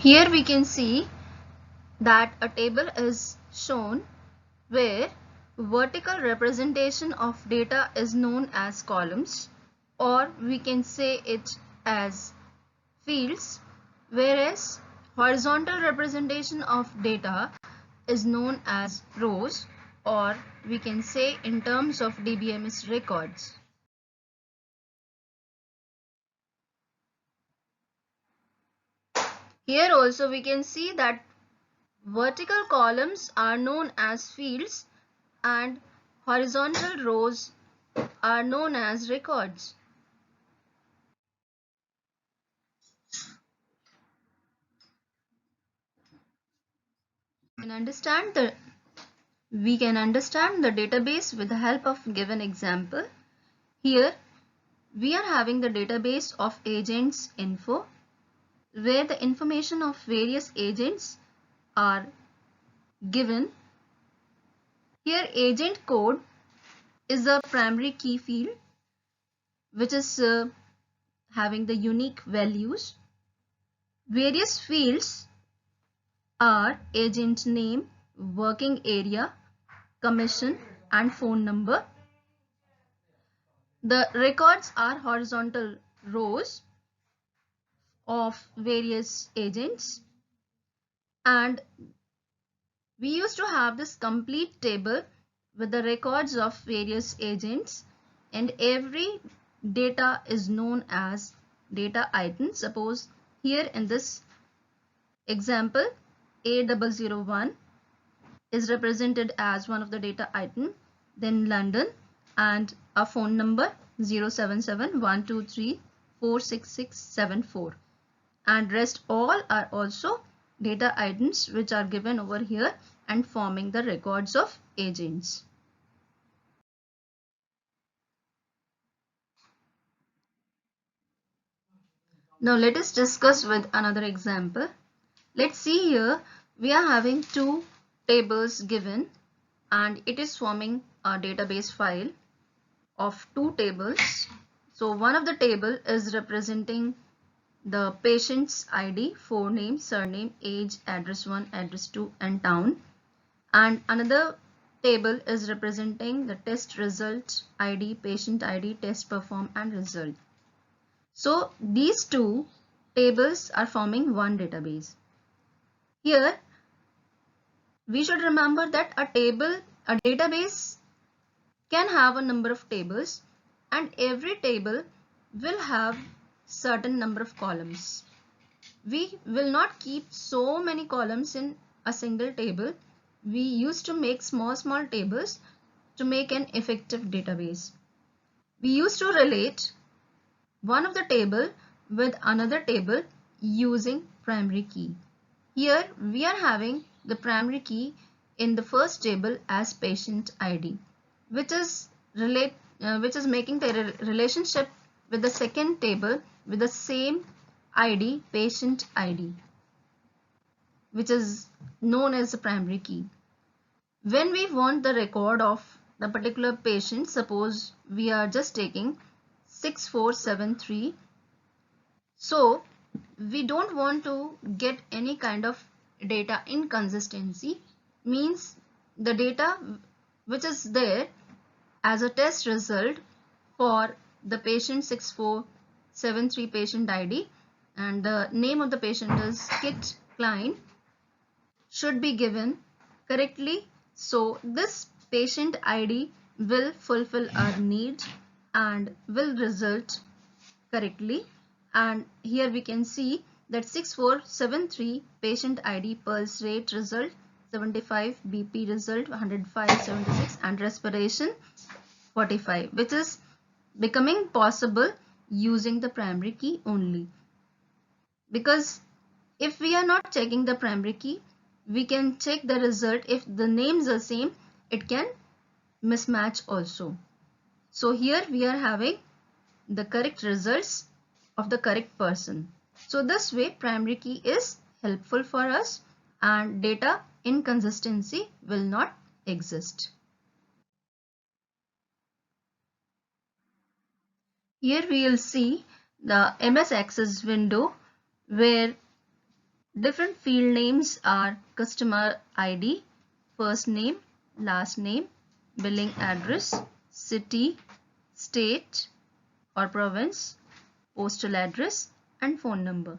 Here we can see that a table is shown where vertical representation of data is known as columns, or we can say it as fields, whereas horizontal representation of data is known as rows, or we can say in terms of DBMS records. Here also we can see that vertical columns are known as fields and horizontal rows are known as records. We can understand the database with the help of given example. Here we are having the database of agents info, where the information of various agents are given. Here agent code is a primary key field which is having the unique values. Various fields are agent name, working area, commission and phone number. The records are horizontal rows of various agents, and we used to have this complete table with the records of various agents, and every data is known as data item. Suppose here in this example A001 is represented as one of the data item, then London and a phone number 07712346674, and rest all are also data items which are given over here and forming the records of agents. Now let us discuss with another example. Let's see here we are having two tables given and it is forming a database file of two tables. So one of the table is representing the patient's ID, forename, surname, age, address 1, address 2 and town, and another table is representing the test result ID, patient ID, test performed and result. So these two tables are forming one database. Here we should remember that a database can have a number of tables, and every table will have certain number of columns. We will not keep so many columns in a single table. We used to make small tables to make an effective database. We used to relate one of the table with another table using primary key. Here we are having the primary key in the first table as patient ID, which is making the relationship with the second table with the same ID, patient ID, which is known as the primary key. When we want the record of the particular patient, suppose we are just taking 6473. So we don't want to get any kind of data inconsistency, means the data which is there as a test result for the patient 6473 patient ID and the name of the patient is Kit Klein should be given correctly. So this patient ID will fulfill our need and will result correctly. And here we can see that 6473 patient ID pulse rate result, 75 BP result, 105/76 and respiration 45, which is becoming possible using the primary key only. Because if we are not checking the primary key, we can check the result. If the names are same, it can mismatch also. So here we are having the correct results of the correct person. So this way primary key is helpful for us and data inconsistency will not exist. Here we will see the MS Access window where Different field names are customer ID, first name, last name, billing address, city, state or province, postal address and phone number.